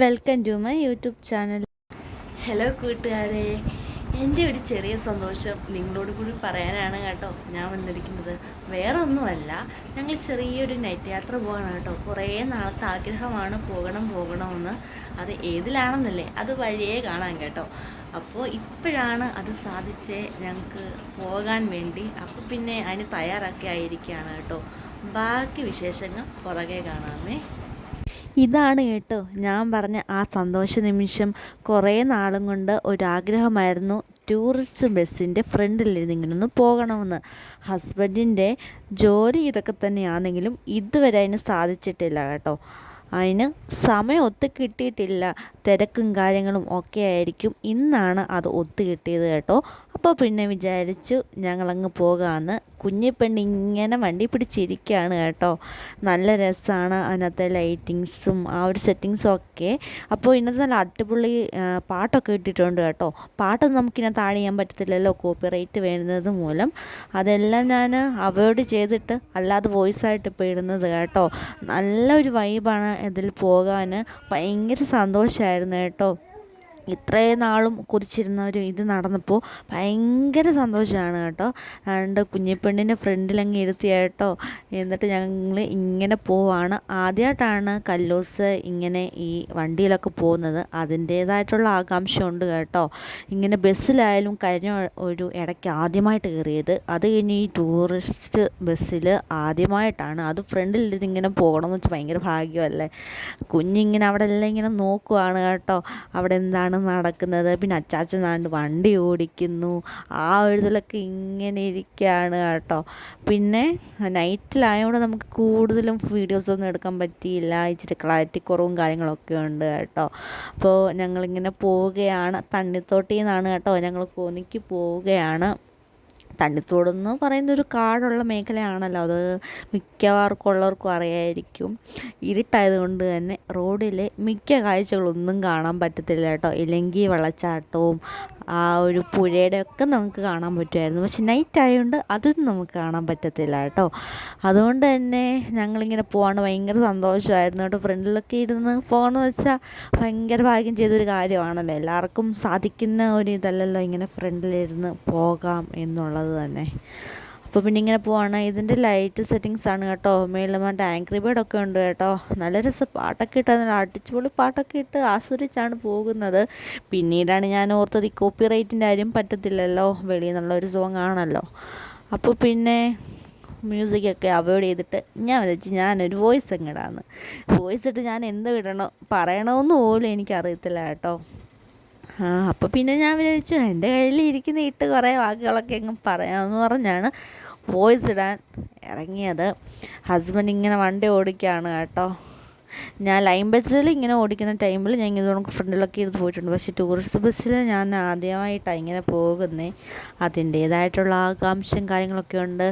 Welcome to my YouTube channel. Hello കൂട്ടുകാരെ, എൻ്റെ ഒരു ചെറിയ സന്തോഷം നിങ്ങളോട് കൂടി പറയാനാണ് കേട്ടോ ഞാൻ വന്നിരിക്കുന്നത്. വേറെ ഒന്നുമല്ല, ഞങ്ങൾ ചെറിയൊരു നൈറ്റ് യാത്ര പോകണം കേട്ടോ. കുറേ നാളത്തെ ആഗ്രഹമാണ് പോകണമെന്ന്. അത് ഏതിലാണെന്നല്ലേ, അത് വഴിയേ കാണാൻ കേട്ടോ. അപ്പോൾ ഇപ്പോഴാണ് അത് സാധിച്ചേ ഞങ്ങൾക്ക് പോകാൻ വേണ്ടി. അപ്പോൾ പിന്നെ അതിന് തയ്യാറാക്കി ആയിരിക്കുകയാണ് കേട്ടോ. ബാക്കി വിശേഷങ്ങൾ പുറകെ കാണാമേ. ഇതാണ് കേട്ടോ ഞാൻ പറഞ്ഞ ആ സന്തോഷ നിമിഷം. കുറേ നാളും കൊണ്ട് ഒരാഗ്രഹമായിരുന്നു ടൂറിസ്റ്റ് ബസ്സിൻ്റെ ഫ്രണ്ടിലിരുന്ന് ഇങ്ങനെ ഒന്ന് പോകണമെന്ന്. ഹസ്ബൻഡിൻ്റെ ജോലി ഇതൊക്കെ തന്നെയാണെങ്കിലും ഇതുവരെ അതിന് സാധിച്ചിട്ടില്ല കേട്ടോ. അതിന് സമയം ഒത്തു കിട്ടിയിട്ടില്ല, തിരക്കും കാര്യങ്ങളും ഒക്കെ ആയിരിക്കും. ഇന്നാണ് അത് ഒത്തു കിട്ടിയത് കേട്ടോ. അപ്പോൾ പിന്നെ വിചാരിച്ചു ഞങ്ങളങ്ങ് പോകാമെന്ന്. കുഞ്ഞിപ്പെണ്ണ് ഇങ്ങനെ വണ്ടി പിടിച്ചിരിക്കുകയാണ് കേട്ടോ. നല്ല രസമാണ് അതിനകത്തെ ലൈറ്റിങ്സും ആ ഒരു സെറ്റിങ്സും ഒക്കെ. അപ്പോൾ ഇന്നത്തെ നല്ല അടിപൊളി പാട്ടൊക്കെ ഇട്ടിട്ടുണ്ട് കേട്ടോ. പാട്ടൊന്നും നമുക്കിതിനകത്ത് ആഡ് ചെയ്യാൻ പറ്റത്തില്ലല്ലോ, കോപ്പിറൈറ്റ് വരുന്നത് മൂലം. അതെല്ലാം ഞാൻ അവോയ്ഡ് ചെയ്തിട്ട് അല്ലാതെ വോയിസായിട്ട് ഇപ്പോൾ ഇടുന്നത് കേട്ടോ. നല്ലൊരു വൈബാണ് ഇതിൽ പോകാൻ. ഭയങ്കര സന്തോഷമായിരുന്നു കേട്ടോ. ഇത്രയും നാളും കുതിച്ചിരുന്ന ഒരു ഇത് നടന്നപ്പോൾ ഭയങ്കര സന്തോഷമാണ് കേട്ടോ. അതുകൊണ്ട് കുഞ്ഞിപ്പെണ്ണിൻ്റെ ഫ്രണ്ടിലങ്ങ് ഇരുത്തിയ കേട്ടോ. എന്നിട്ട് ഞങ്ങൾ ഇങ്ങനെ പോവാണ്. ആദ്യമായിട്ടാണ് കല്ലോസ് ഇങ്ങനെ ഈ വണ്ടിയിലൊക്കെ പോകുന്നത്. അതിൻ്റേതായിട്ടുള്ള ആകാംക്ഷ ഉണ്ട് കേട്ടോ. ഇങ്ങനെ ബസ്സിലായാലും കഴിഞ്ഞ ഒരു ഇടയ്ക്ക് ആദ്യമായിട്ട് കയറിയത്. അത് കഴിഞ്ഞ് ഈ ടൂറിസ്റ്റ് ബസ്സിൽ ആദ്യമായിട്ടാണ്. അത് ഫ്രണ്ടിലിരുന്ന് ഇങ്ങനെ പോകണമെന്ന് വെച്ചാൽ ഭയങ്കര ഭാഗ്യമല്ലേ. കുഞ്ഞിങ്ങനെ അവിടെ എല്ലാം ഇങ്ങനെ നോക്കുവാണ് കേട്ടോ, അവിടെ എന്താണ് നടക്കുന്നത്. പിന്നെ അച്ചാച്ചൻ നാണ്ട് വണ്ടി ഓടിക്കുന്നു. ആ ഒരു ഇതിലൊക്കെ ഇങ്ങനെ ഇരിക്കുകയാണ് കേട്ടോ. പിന്നെ നൈറ്റിലായതുകൊണ്ട് നമുക്ക് കൂടുതലും വീഡിയോസൊന്നും എടുക്കാൻ പറ്റിയില്ല. ഇച്ചിരി ക്ലാരിറ്റി കുറവും കാര്യങ്ങളൊക്കെ ഉണ്ട് കേട്ടോ. അപ്പോൾ ഞങ്ങളിങ്ങനെ പോവുകയാണ്. തണ്ണിത്തോട്ടിൽ നിന്നാണ് കേട്ടോ ഞങ്ങൾ കോന്നിക്ക് പോവുകയാണ്. തണ്ണിത്തോടെന്ന് പറയുന്നൊരു കാടുള്ള മേഖലയാണല്ലോ, അത് മിക്കവാർക്കും ഉള്ളവർക്കും അറിയായിരിക്കും. ഇരുട്ടായതുകൊണ്ട് തന്നെ റോഡിലെ മിക്ക കാഴ്ചകളൊന്നും കാണാൻ പറ്റത്തില്ല കേട്ടോ. ഇല്ലെങ്കിൽ വെള്ളച്ചാട്ടവും ആ ഒരു പുഴയുടെ ഒക്കെ നമുക്ക് കാണാൻ പറ്റുമായിരുന്നു. പക്ഷെ നൈറ്റ് ആയതുകൊണ്ട് അതൊന്നും നമുക്ക് കാണാൻ പറ്റത്തില്ല കേട്ടോ. അതുകൊണ്ട് തന്നെ ഞങ്ങളിങ്ങനെ പോകാൻ ഭയങ്കര സന്തോഷമായിരുന്നു കേട്ടോ. ഫ്രണ്ടിലൊക്കെ ഇരുന്ന് പോകണമെന്ന് വെച്ചാൽ ഭയങ്കര ഭാഗ്യം ചെയ്തൊരു കാര്യമാണല്ലോ. എല്ലാവർക്കും സാധിക്കുന്ന ഒരു ഇതല്ലല്ലോ ഇങ്ങനെ ഫ്രണ്ടിലിരുന്ന് പോകാം എന്നുള്ളത് തന്നെ. അപ്പോൾ പിന്നെ ഇങ്ങനെ പോവാണ്. ഇതിൻ്റെ ലൈറ്റ് സെറ്റിങ്സ് ആണ് കേട്ടോ. മേളിൽ മറ്റേ ആങ്ക്രി ബേർഡൊക്കെ ഉണ്ട് കേട്ടോ. നല്ല രസം. പാട്ടൊക്കെ ഇട്ട് നല്ല അടിച്ചുപൊളി പാട്ടൊക്കെ ഇട്ട് ആസ്വദിച്ചാണ് പോകുന്നത്. പിന്നീടാണ് ഞാൻ ഓർത്തത് ഈ കോപ്പി റൈറ്റിൻ്റെ കാര്യം പറ്റത്തില്ലല്ലോ, വെളിയിൽ നിന്നുള്ളൊരു സോങ് ആണല്ലോ. അപ്പോൾ പിന്നെ മ്യൂസിക്കൊക്കെ അവോയ്ഡ് ചെയ്തിട്ട് ഞാൻ വിളിച്ച് ഞാനൊരു വോയിസ് അങ്ങ് ഇടാമെന്ന്. വോയിസ് ഇട്ട് ഞാൻ എന്ത് ഇടണം പറയണമെന്ന് പോലും എനിക്കറിയത്തില്ല കേട്ടോ. അപ്പോൾ പിന്നെ ഞാൻ വിചാരിച്ചു എൻ്റെ കയ്യിൽ ഇരിക്കുന്ന ഇട്ട് കുറേ വാക്കുകളൊക്കെ അങ്ങ് പറയാമെന്ന് പറഞ്ഞാണ് വോയിസ് ഇടാൻ ഇറങ്ങിയത്. ഹസ്ബൻഡ് ഇങ്ങനെ വണ്ടി ഓടിക്കുകയാണ് കേട്ടോ. ഞാൻ ലൈൻ ബസ്സിൽ ഇങ്ങനെ ഓടിക്കുന്ന ടൈമിൽ ഞാൻ ഇങ്ങനെ നമുക്ക് ഫ്രണ്ടിലൊക്കെ ഇരുന്ന് പോയിട്ടുണ്ട്. പക്ഷേ ടൂറിസ്റ്റ് ബസ്സിൽ ഞാൻ ആദ്യമായിട്ടാണ് ഇങ്ങനെ പോകുന്നത്. അതിൻ്റേതായിട്ടുള്ള ആകാംക്ഷയും കാര്യങ്ങളൊക്കെ ഉണ്ട്.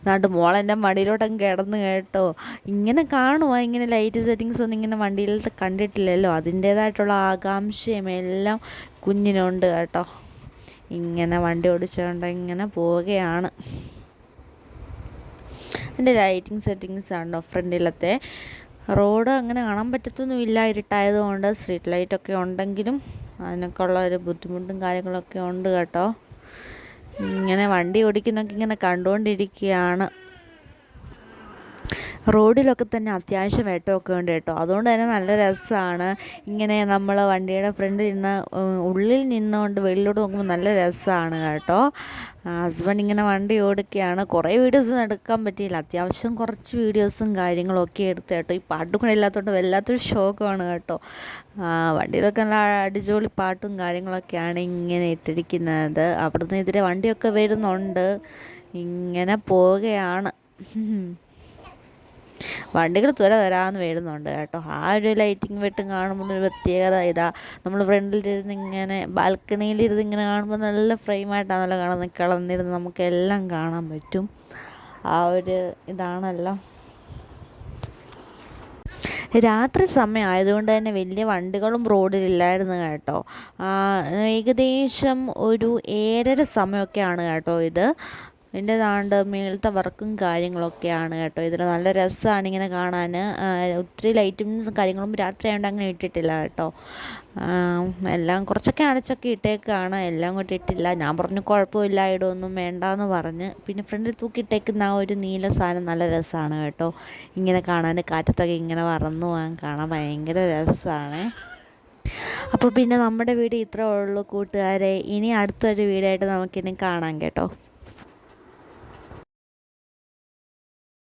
അതുകൊണ്ട് മോളെൻ്റെ മടിയിലോട്ടങ്ങ് കിടന്ന് കേട്ടോ. ഇങ്ങനെ കാണുക, ഇങ്ങനെ ലൈറ്റ് സെറ്റിങ്സ് ഒന്നും ഇങ്ങനെ വണ്ടിയിലത്തെ കണ്ടിട്ടില്ലല്ലോ. അതിൻ്റേതായിട്ടുള്ള ആകാംക്ഷയും എല്ലാം കുഞ്ഞിനുണ്ട് കേട്ടോ. ഇങ്ങനെ വണ്ടി ഓടിച്ചുകൊണ്ട് ഇങ്ങനെ പോവുകയാണ്. എൻ്റെ ലൈറ്റിംഗ് സെറ്റിങ്സ് ആണോ ഫ്രണ്ടിലത്തെ. റോഡ് അങ്ങനെ കാണാൻ പറ്റത്തൊന്നുമില്ല ഇരുട്ടായതുകൊണ്ട്. സ്ട്രീറ്റ് ലൈറ്റൊക്കെ ഉണ്ടെങ്കിലും അതിനൊക്കെ ഉള്ള ഒരു ബുദ്ധിമുട്ടും കാര്യങ്ങളൊക്കെ ഉണ്ട് കേട്ടോ. ഇങ്ങനെ വണ്ടി ഓടിക്കുന്നൊക്കെ ഇങ്ങനെ കണ്ടുകൊണ്ടിരിക്കുകയാണ്. റോഡിലൊക്കെ തന്നെ അത്യാവശ്യം വെട്ടമൊക്കെ ഉണ്ട് കേട്ടോ. അതുകൊണ്ട് തന്നെ നല്ല രസമാണ്. ഇങ്ങനെ നമ്മൾ വണ്ടിയുടെ ഫ്രണ്ടിൽ നിന്ന് ഉള്ളിൽ നിന്നുകൊണ്ട് വെളിയിലോട്ട് നോക്കുമ്പോൾ നല്ല രസമാണ് കേട്ടോ. ഹസ്ബൻഡ് ഇങ്ങനെ വണ്ടി ഓടിക്കുകയാണ്. കുറേ വീഡിയോസൊന്നും എടുക്കാൻ പറ്റിയില്ല. അത്യാവശ്യം കുറച്ച് വീഡിയോസും കാര്യങ്ങളൊക്കെ എടുത്ത് കേട്ടോ. ഈ പാട്ടും കൂടെ ഇല്ലാത്തതുകൊണ്ട് വല്ലാത്തൊരു ഷോക്കാണ് കേട്ടോ. വണ്ടിയിലൊക്കെ നല്ല അടിപൊളി പാട്ടും കാര്യങ്ങളൊക്കെയാണ് ഇങ്ങനെ ഇട്ടിരിക്കുന്നത്. അവിടുന്ന് ഇതിലെ വണ്ടിയൊക്കെ വരുന്നുണ്ട്. ഇങ്ങനെ പോവുകയാണ്. വണ്ടികൾ തരാമെന്ന് വരുന്നുണ്ട് കേട്ടോ. ആ ഒരു ലൈറ്റിങ് വെട്ടും കാണുമ്പോൾ ഒരു പ്രത്യേകത ഇതാ. നമ്മൾ ഫ്രണ്ടിലിരുന്ന് ഇങ്ങനെ ബാൽക്കണിയിലിരുന്ന് ഇങ്ങനെ കാണുമ്പോൾ നല്ല ഫ്രെയിമായിട്ടാണല്ലോ കാണുന്നത്. കിളന്നിരുന്ന് നമുക്കെല്ലാം കാണാൻ പറ്റും. ആ ഒരു ഇതാണല്ലോ. രാത്രി സമയം ആയതുകൊണ്ട് തന്നെ വലിയ വണ്ടികളും റോഡിലില്ലായിരുന്നു കേട്ടോ. ഏകദേശം ഒരു 7:30 സമയമൊക്കെയാണ് കേട്ടോ ഇത്. ഇതിൻ്റെ താണ്ട് മേളത്തെ വർക്കും കാര്യങ്ങളൊക്കെയാണ് കേട്ടോ. ഇതിൽ നല്ല രസമാണ് ഇങ്ങനെ കാണാൻ. ഒത്തിരി ലൈറ്റും കാര്യങ്ങളും രാത്രി ആയതുകൊണ്ട് അങ്ങനെ ഇട്ടിട്ടില്ല കേട്ടോ. എല്ലാം കുറച്ചൊക്കെ അടച്ചൊക്കെ ഇട്ടേക്കാണ്, എല്ലാം കൊണ്ട് ഇട്ടില്ല. ഞാൻ പറഞ്ഞു കുഴപ്പമില്ല, ഇടൊന്നും വേണ്ടാന്ന് പറഞ്ഞ്. പിന്നെ ഫ്രണ്ടിൽ തൂക്കിയിട്ടേക്കുന്ന ആ ഒരു നീല സാധനം നല്ല രസമാണ് കേട്ടോ. ഇങ്ങനെ കാണാൻ കാറ്റത്തൊക്കെ ഇങ്ങനെ പറന്നു പോകാൻ കാണാൻ ഭയങ്കര രസമാണ്. അപ്പോൾ പിന്നെ നമ്മുടെ വീഡിയോ ഇത്രേ ഉള്ളൂ കൂട്ടുകാരെ. ഇനി അടുത്തൊരു വീഡിയോ ആയിട്ട് നമുക്കിനി കാണാം കേട്ടോ.